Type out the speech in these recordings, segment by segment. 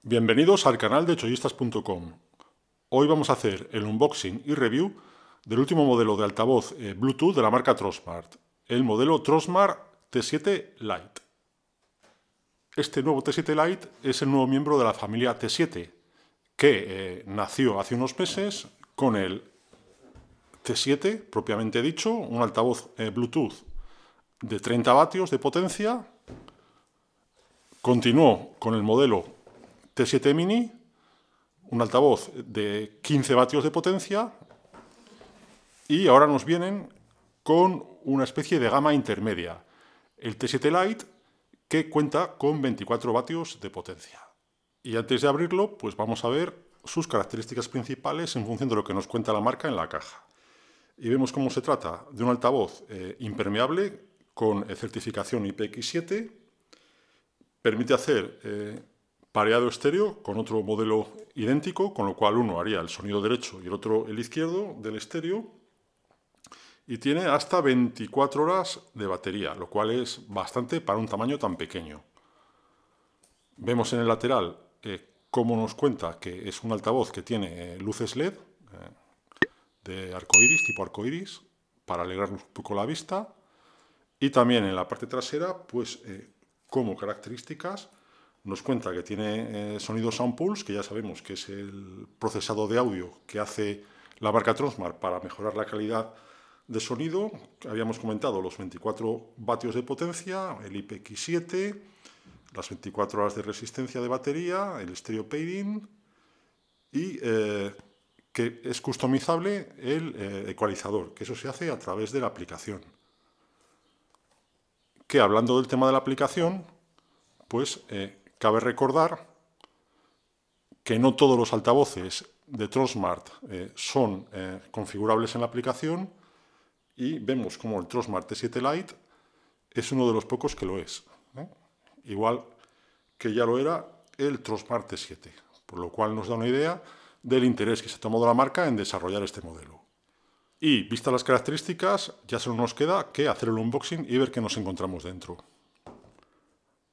Bienvenidos al canal de chollistas.com. Hoy vamos a hacer el unboxing y review del último modelo de altavoz Bluetooth de la marca Trosmart, el modelo Trosmart T7 Lite. Este nuevo T7 Lite es el nuevo miembro de la familia T7, que nació hace unos meses con el T7, propiamente dicho, un altavoz Bluetooth de 30 vatios de potencia. Continuó con el modelo T7 Mini, un altavoz de 15 vatios de potencia, y ahora nos vienen con una especie de gama intermedia, el T7 Lite, que cuenta con 24 vatios de potencia. Y antes de abrirlo, pues vamos a ver sus características principales en función de lo que nos cuenta la marca en la caja. Y vemos cómo se trata de un altavoz impermeable con certificación IPX7, permite hacer pareado estéreo con otro modelo idéntico, con lo cual uno haría el sonido derecho y el otro el izquierdo del estéreo, y tiene hasta 24 horas de batería, lo cual es bastante para un tamaño tan pequeño. Vemos en el lateral cómo nos cuenta que es un altavoz que tiene luces LED de arcoiris, tipo arcoiris, para alegrarnos un poco la vista, y también en la parte trasera, pues como características, nos cuenta que tiene sonido Sound Pulse, que ya sabemos que es el procesado de audio que hace la marca Trosmart para mejorar la calidad de sonido. Habíamos comentado los 24 vatios de potencia, el IPX7, las 24 horas de resistencia de batería, el stereo pairing y que es customizable el ecualizador, que eso se hace a través de la aplicación. Que hablando del tema de la aplicación, pues cabe recordar que no todos los altavoces de Trosmart son configurables en la aplicación, y vemos como el Trosmart T7 Lite es uno de los pocos que lo es, igual que ya lo era el Trosmart T7, por lo cual nos da una idea del interés que se ha tomado la marca en desarrollar este modelo. Y vistas las características, ya solo nos queda que hacer el unboxing y ver qué nos encontramos dentro.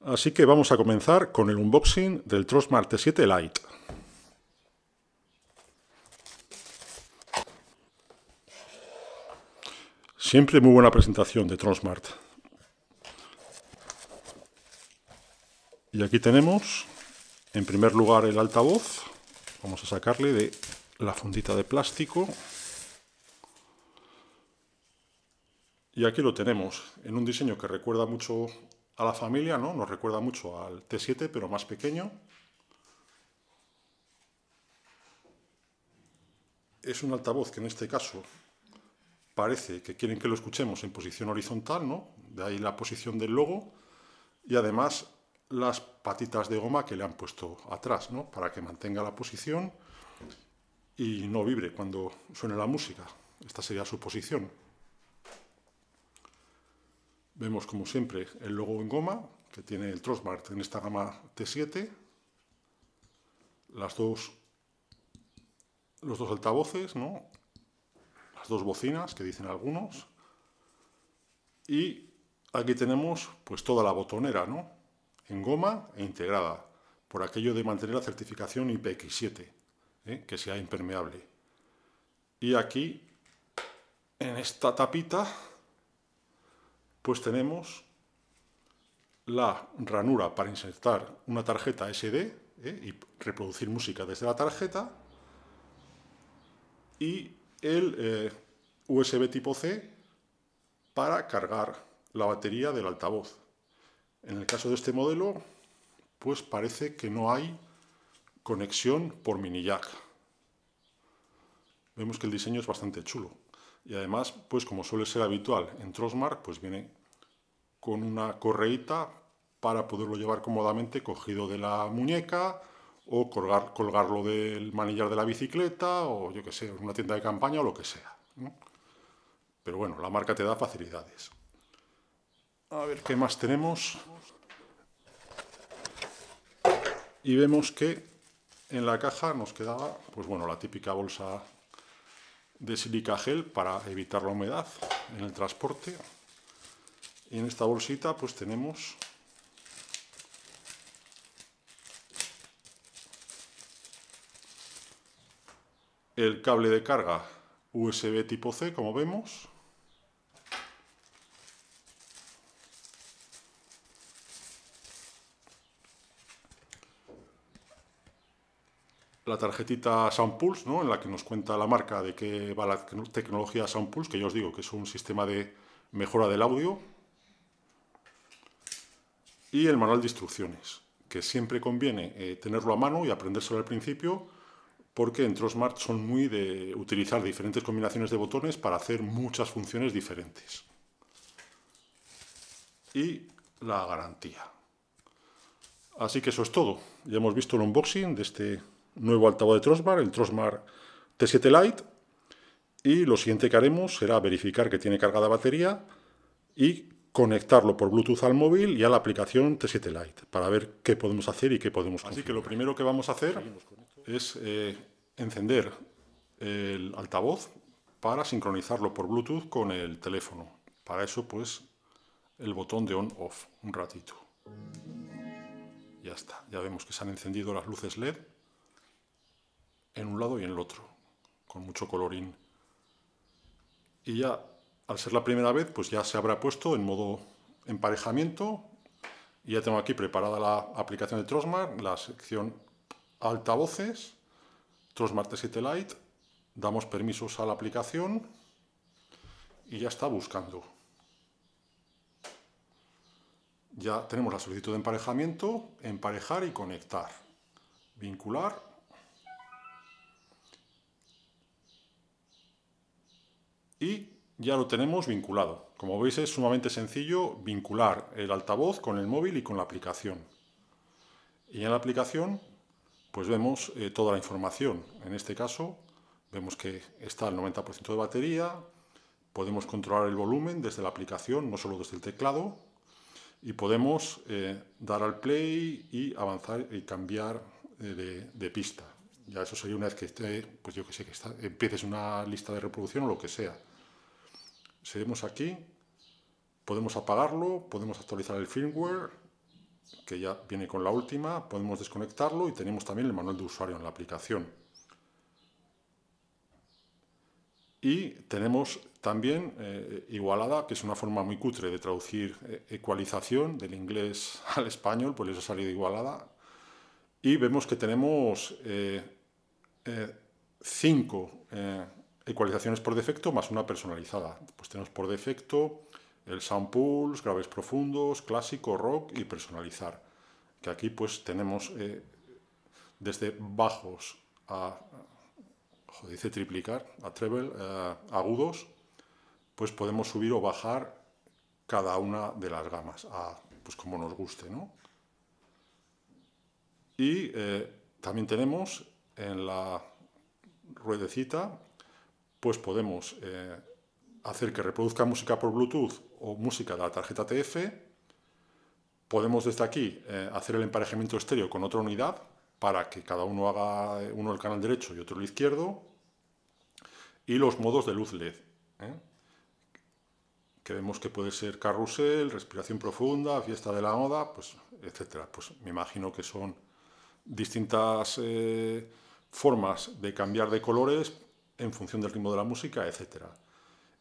Así que vamos a comenzar con el unboxing del Trosmart T7 Lite. Siempre muy buena presentación de Trosmart. Y aquí tenemos, en primer lugar, el altavoz. Vamos a sacarle de la fundita de plástico. Y aquí lo tenemos, en un diseño que recuerda mucho a la familia, ¿no? Nos recuerda mucho al T7, pero más pequeño. Es un altavoz que en este caso parece que quieren que lo escuchemos en posición horizontal, ¿no? De ahí la posición del logo, y además las patitas de goma que le han puesto atrás, ¿no? Para que mantenga la posición y no vibre cuando suene la música. Esta sería su posición. Vemos, como siempre, el logo en goma que tiene el Trosmart en esta gama T7. Los dos altavoces, ¿no? Las dos bocinas, que dicen algunos. Y aquí tenemos pues toda la botonera, ¿no? En goma e integrada, por aquello de mantener la certificación IPX7, que sea impermeable. Y aquí, en esta tapita, pues tenemos la ranura para insertar una tarjeta SD y reproducir música desde la tarjeta, y el USB tipo C para cargar la batería del altavoz. En el caso de este modelo, pues parece que no hay conexión por mini jack. Vemos que el diseño es bastante chulo. Y además, pues como suele ser habitual en Trosmart, pues viene con una correíta para poderlo llevar cómodamente cogido de la muñeca, o colgarlo del manillar de la bicicleta, o yo que sé, en una tienda de campaña o lo que sea, ¿no? Pero bueno, la marca te da facilidades. A ver qué más tenemos. Y vemos que en la caja nos quedaba, pues bueno, la típica bolsa de sílica gel para evitar la humedad en el transporte. Y en esta bolsita pues tenemos el cable de carga USB tipo C, como vemos. La tarjetita SoundPulse, ¿no?, en la que nos cuenta la marca de qué va la tecnología SoundPulse, que yo os digo que es un sistema de mejora del audio. Y el manual de instrucciones, que siempre conviene tenerlo a mano y aprendérselo al principio, porque en Trosmart son muy de utilizar diferentes combinaciones de botones para hacer muchas funciones diferentes. Y la garantía. Así que eso es todo. Ya hemos visto el unboxing de este nuevo altavoz de Trosmart, el Trosmart T7 Lite. Y lo siguiente que haremos será verificar que tiene cargada batería y conectarlo por Bluetooth al móvil y a la aplicación T7 Lite para ver qué podemos hacer y qué podemos configurar. Así que lo primero que vamos a hacer es encender el altavoz para sincronizarlo por Bluetooth con el teléfono. Para eso, pues, el botón de on-off, un ratito. Ya está, ya vemos que se han encendido las luces LED en un lado y en el otro, con mucho colorín. Y ya, al ser la primera vez, pues ya se habrá puesto en modo emparejamiento. Y ya tengo aquí preparada la aplicación de Trosmart, la sección altavoces, Trosmart T7 Lite. Damos permisos a la aplicación y ya está buscando. Ya tenemos la solicitud de emparejamiento, emparejar y conectar. Vincular. Y ya lo tenemos vinculado. Como veis, es sumamente sencillo vincular el altavoz con el móvil y con la aplicación. Y en la aplicación pues vemos toda la información. En este caso vemos que está al 90% de batería, podemos controlar el volumen desde la aplicación, no solo desde el teclado, y podemos dar al play y avanzar y cambiar de pista. Ya eso sería una vez que esté, pues yo que sé, que empieces una lista de reproducción o lo que sea. Seguimos aquí, podemos apagarlo, podemos actualizar el firmware, que ya viene con la última, podemos desconectarlo y tenemos también el manual de usuario en la aplicación. Y tenemos también igualada, que es una forma muy cutre de traducir ecualización del inglés al español, pues les ha salido igualada. Y vemos que tenemos 5 ecualizaciones por defecto más una personalizada. Pues tenemos por defecto el Sound Pulse, graves profundos, clásico, rock y personalizar. Que aquí pues tenemos desde bajos a, dice triplicar, a treble, agudos, pues podemos subir o bajar cada una de las gamas, pues como nos guste, ¿no? Y también tenemos en la ruedecita, pues podemos hacer que reproduzca música por Bluetooth o música de la tarjeta TF. Podemos desde aquí hacer el emparejamiento estéreo con otra unidad para que cada uno haga uno el canal derecho y otro el izquierdo. Y los modos de luz LED, que vemos que puede ser carrusel, respiración profunda, fiesta de la moda, pues, etcétera. Pues me imagino que son distintas formas de cambiar de colores en función del ritmo de la música, etcétera.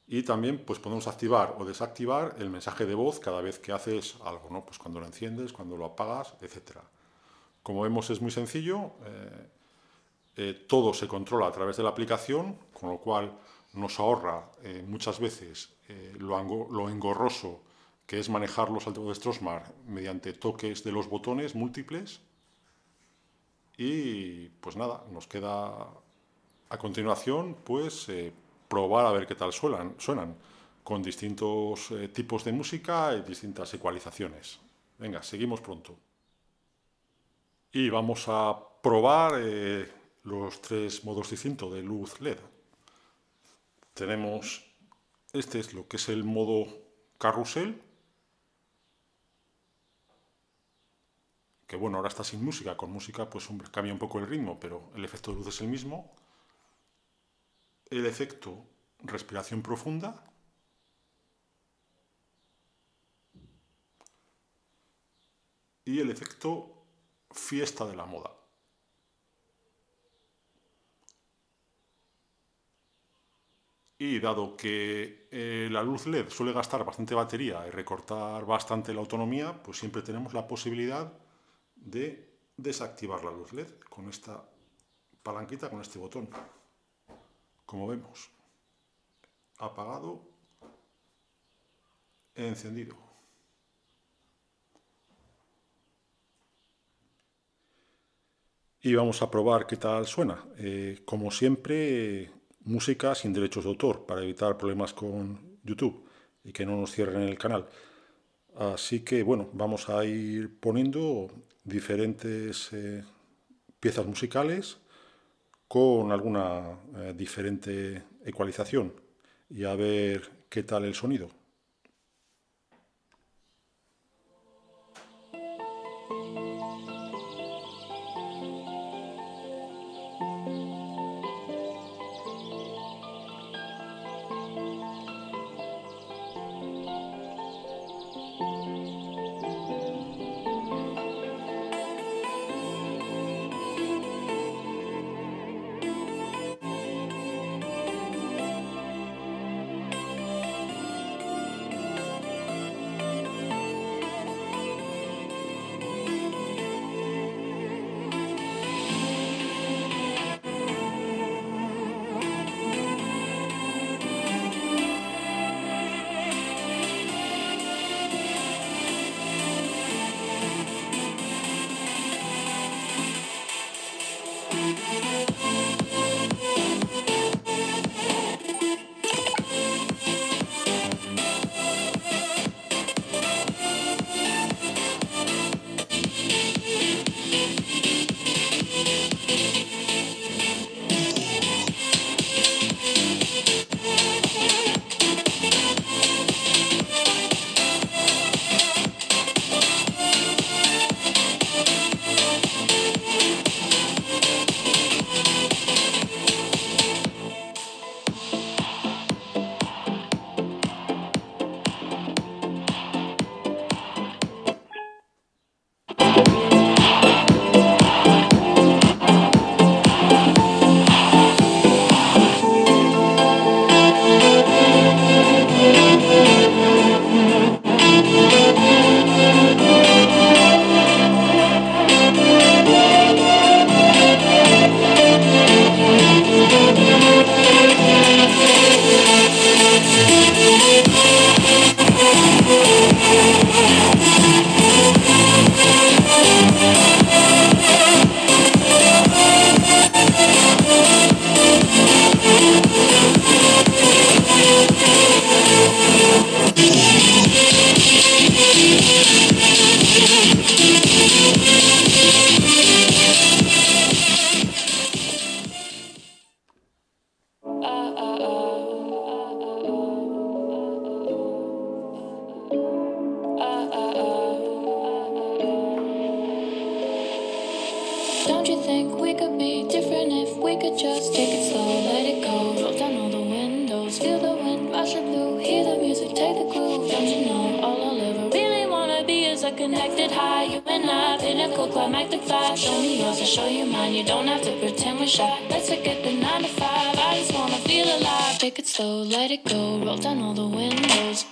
Y también pues podemos activar o desactivar el mensaje de voz cada vez que haces algo, ¿no? Pues cuando lo enciendes, cuando lo apagas, etcétera. Como vemos, es muy sencillo. Todo se controla a través de la aplicación, con lo cual nos ahorra muchas veces lo engorroso que es manejar los altavoces Trosmart mediante toques de los botones múltiples. Y pues nada, nos queda a continuación pues probar a ver qué tal suenan con distintos tipos de música y distintas ecualizaciones. Venga, seguimos pronto. Y vamos a probar los 3 modos distintos de luz LED. Tenemos, este es lo que es el modo carrusel, que bueno, ahora está sin música, con música pues cambia un poco el ritmo, pero el efecto de luz es el mismo. El efecto respiración profunda. Y el efecto fiesta de la moda. Y dado que la luz LED suele gastar bastante batería y recortar bastante la autonomía, pues siempre tenemos la posibilidad de desactivar la luz LED con esta palanquita, con este botón. Como vemos, apagado, encendido. Y vamos a probar qué tal suena. Como siempre, música sin derechos de autor para evitar problemas con YouTube y que no nos cierren el canal. Así que bueno, vamos a ir poniendo diferentes piezas musicales con alguna diferente ecualización y a ver qué tal el sonido. Don't you think we could be different if we could just take it slow, let it go, roll down all the windows, feel the wind rushing through, hear the music, take the groove. Don't you know all I'll ever really wanna be is a connected high, you and I, pinnacle, climactic flash. Show me yours, I'll show you mine, you don't have to pretend we're shy. Let's forget the 9 to 5, I just wanna feel alive. Take it slow, let it go, roll down all the windows.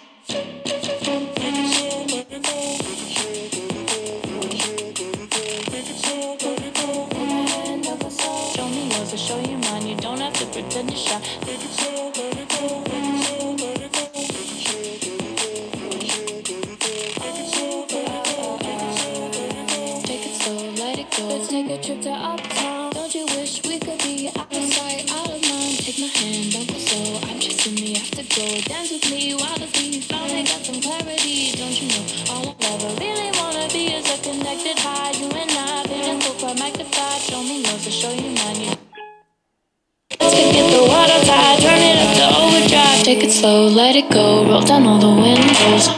To show you mine, you don't have to pretend you're shy. Take it slow, let it go. Take it slow, let it go. Take it slow, let it go. Let's take a trip to uptown. Don't you wish we could be out of sight, out of mind? Take my hand, don't go slow. I'm chasing me, have to go. Dance with me, wild as we finally got some clarity. Don't you know all I ever really wanna be is a connected high. You and I, pinnacle, climactic flash. Show me yours, I'll show you mine. Get the water tide, turn it up to overdrive. Take it slow, let it go, roll down all the windows.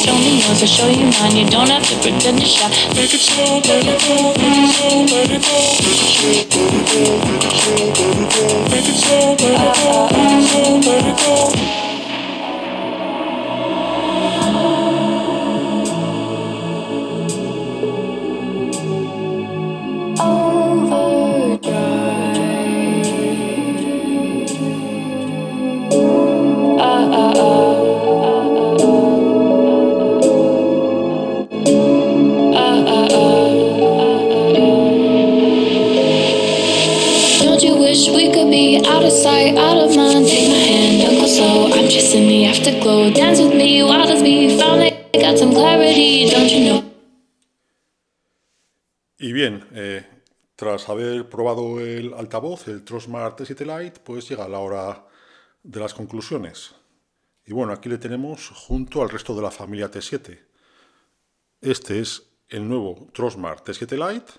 Show me yours, I'll show you mine. You don't have to pretend you're shy. Take it slow, let it go. Take it slow, let it go. Take it slow, let it go. Let it go. me, out of sight, out of mind. Take my hand, don't go slow. I'm chasing the afterglow. Dance with me, wild as me. Finally got some clarity, don't you know? Y bien, tras haber probado el altavoz, el Trosmart T7 Lite, pues llega la hora de las conclusiones. Y bueno, aquí le tenemos junto al resto de la familia T7. Este es el nuevo Trosmart T7 Lite,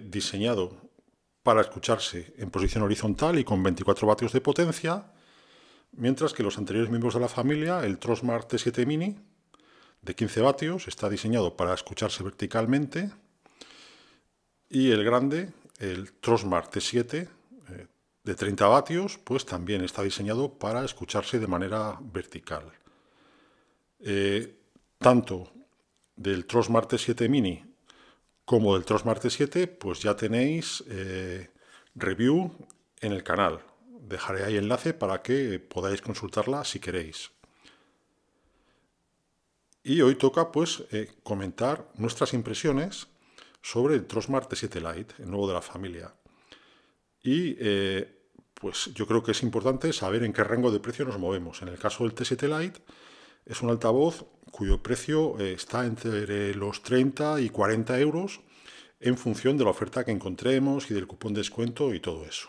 diseñado para escucharse en posición horizontal y con 24 vatios de potencia, mientras que los anteriores miembros de la familia, el Trosmart T7 Mini, de 15 vatios, está diseñado para escucharse verticalmente, y el grande, el Trosmart T7, de 30 vatios, pues también está diseñado para escucharse de manera vertical. Tanto del Trosmart T7 Mini como del Trosmart T7, pues ya tenéis review en el canal. Dejaré ahí el enlace para que podáis consultarla si queréis. Y hoy toca pues comentar nuestras impresiones sobre el Trosmart T7 Lite, el nuevo de la familia. Y pues yo creo que es importante saber en qué rango de precio nos movemos. En el caso del T7 Lite es un altavoz cuyo precio está entre los 30 y 40 euros en función de la oferta que encontremos y del cupón de descuento y todo eso.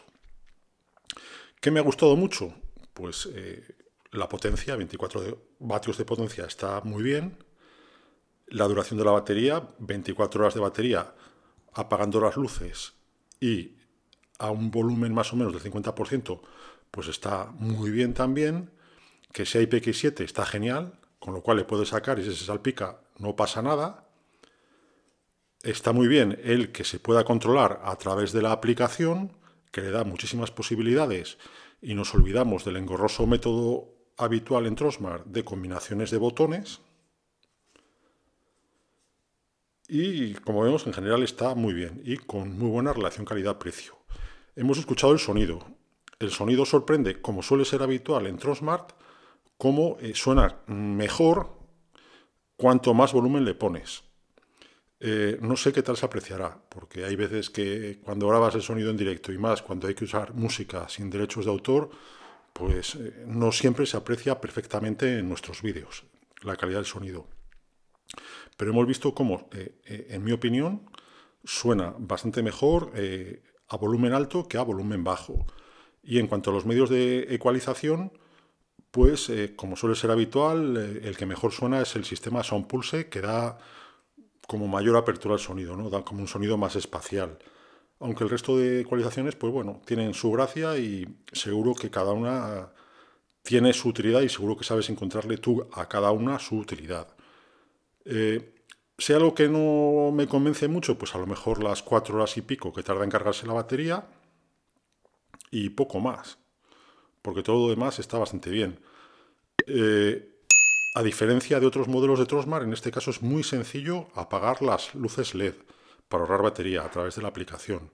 ¿Qué me ha gustado mucho? Pues la potencia, 24 vatios de potencia, está muy bien. La duración de la batería, 24 horas de batería, apagando las luces y a un volumen más o menos del 50%, pues está muy bien también. Que sea IPX7 está genial, con lo cual le puedes sacar y si se salpica no pasa nada. Está muy bien el que se pueda controlar a través de la aplicación, que le da muchísimas posibilidades, y nos olvidamos del engorroso método habitual en Trosmart de combinaciones de botones. Y como vemos, en general está muy bien y con muy buena relación calidad-precio. Hemos escuchado el sonido. El sonido sorprende, como suele ser habitual en Trosmart, cómo suena mejor cuanto más volumen le pones. No sé qué tal se apreciará, porque hay veces que cuando grabas el sonido en directo y más cuando hay que usar música sin derechos de autor, pues no siempre se aprecia perfectamente en nuestros vídeos la calidad del sonido. Pero hemos visto cómo, en mi opinión, suena bastante mejor a volumen alto que a volumen bajo. Y en cuanto a los medios de ecualización, pues como suele ser habitual, el que mejor suena es el sistema Soundpulse, que da como mayor apertura al sonido, ¿no? Da como un sonido más espacial. Aunque el resto de ecualizaciones, pues bueno, tienen su gracia y seguro que cada una tiene su utilidad y seguro que sabes encontrarle tú a cada una su utilidad. Si algo que no me convence mucho, pues a lo mejor las 4 horas y pico que tarda en cargarse la batería y poco más, porque todo lo demás está bastante bien. A diferencia de otros modelos de Trosmart, en este caso es muy sencillo apagar las luces LED para ahorrar batería a través de la aplicación.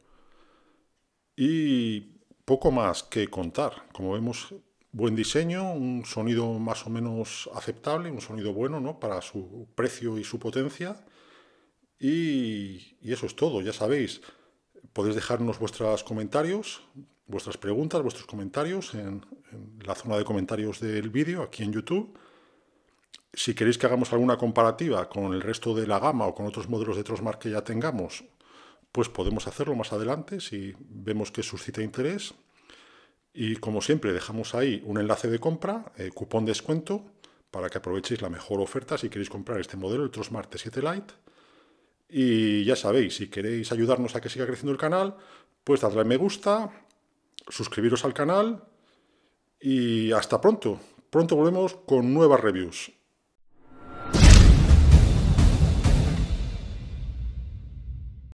Y poco más que contar. Como vemos, buen diseño, un sonido más o menos aceptable, un sonido bueno, ¿no?, para su precio y su potencia. Y eso es todo, ya sabéis. Podéis dejarnos vuestros comentarios, vuestras preguntas, vuestros comentarios en la zona de comentarios del vídeo, aquí en YouTube. Si queréis que hagamos alguna comparativa con el resto de la gama o con otros modelos de Trosmart que ya tengamos, pues podemos hacerlo más adelante si vemos que suscita interés. Y como siempre, dejamos ahí un enlace de compra, cupón de descuento, para que aprovechéis la mejor oferta si queréis comprar este modelo, el Trosmart T7 Lite. Y ya sabéis, si queréis ayudarnos a que siga creciendo el canal, pues dadle a me gusta, suscribiros al canal y hasta pronto. Pronto volvemos con nuevas reviews.